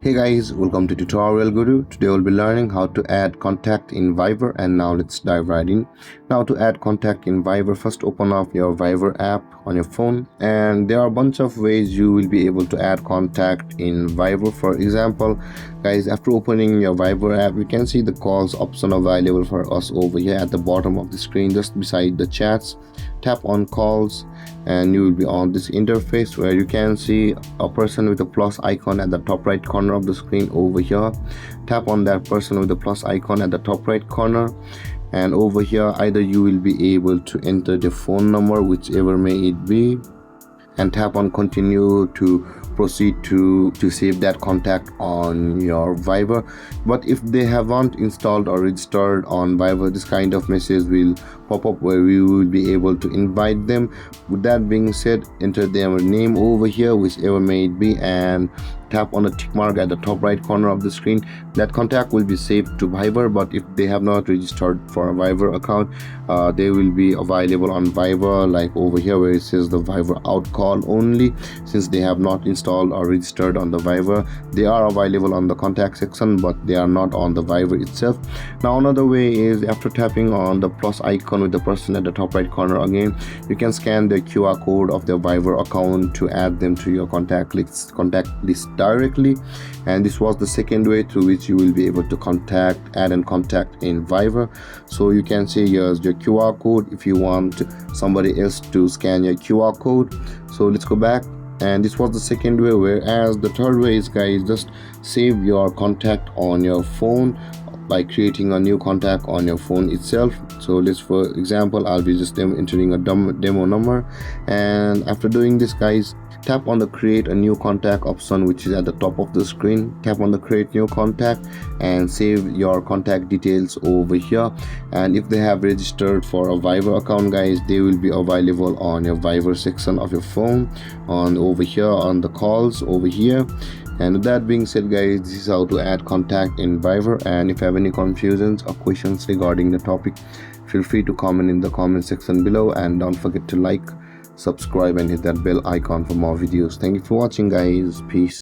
Hey guys, welcome to Tutorial Guru. Today we'll be learning how to add contact in Viber, and now let's dive right in. Now to add contact in Viber, first open up your Viber app on your phone, and there are a bunch of ways you will be able to add contact in Viber. For example, guys, after opening your Viber app, you can see the calls option available for us over here at the bottom of the screen, just beside the chats. Tap on calls and you will be on this interface where you can see a person with a plus icon at the top right corner of the screen over here. Tap on that person with the plus icon at the top right corner, and over here either you will be able to enter the phone number, whichever may it be, and tap on continue to proceed to save that contact on your Viber. But if they haven't installed or registered on Viber, this kind of message will pop up where we will be able to invite them. With that being said, enter their name over here, whichever may it be, and tap on the tick mark at the top right corner of the screen. That contact will be saved to Viber, but if they have not registered for a Viber account, they will be available on Viber, like over here where it says the Viber out call only. Since they have not installed or registered on the Viber, they are available on the contact section, but they are not on the Viber itself. Now another way is, after tapping on the plus icon with the person at the top right corner again, you can scan the QR code of their Viber account to add them to your contact list directly. And this was the second way through which you will be able to add and contact in Viber. So you can say here's your QR code if you want somebody else to scan your QR code. So let's go back, and this was the second way. Whereas the third way is, guys, just save your contact on your phone by creating a new contact on your phone itself. So let's, for example, I'll be just entering a demo number, and after doing this, guys, tap on the create a new contact option, which is at the top of the screen. Tap on the create new contact and save your contact details over here. And if they have registered for a Viber account, guys, they will be available on your Viber section of your phone, on over here on the calls over here. And with that being said, guys, this is how to add contact in Viber. And if you have any confusions or questions regarding the topic, feel free to comment in the comment section below, and don't forget to like, subscribe, and hit that bell icon for more videos. Thank you for watching, guys. Peace.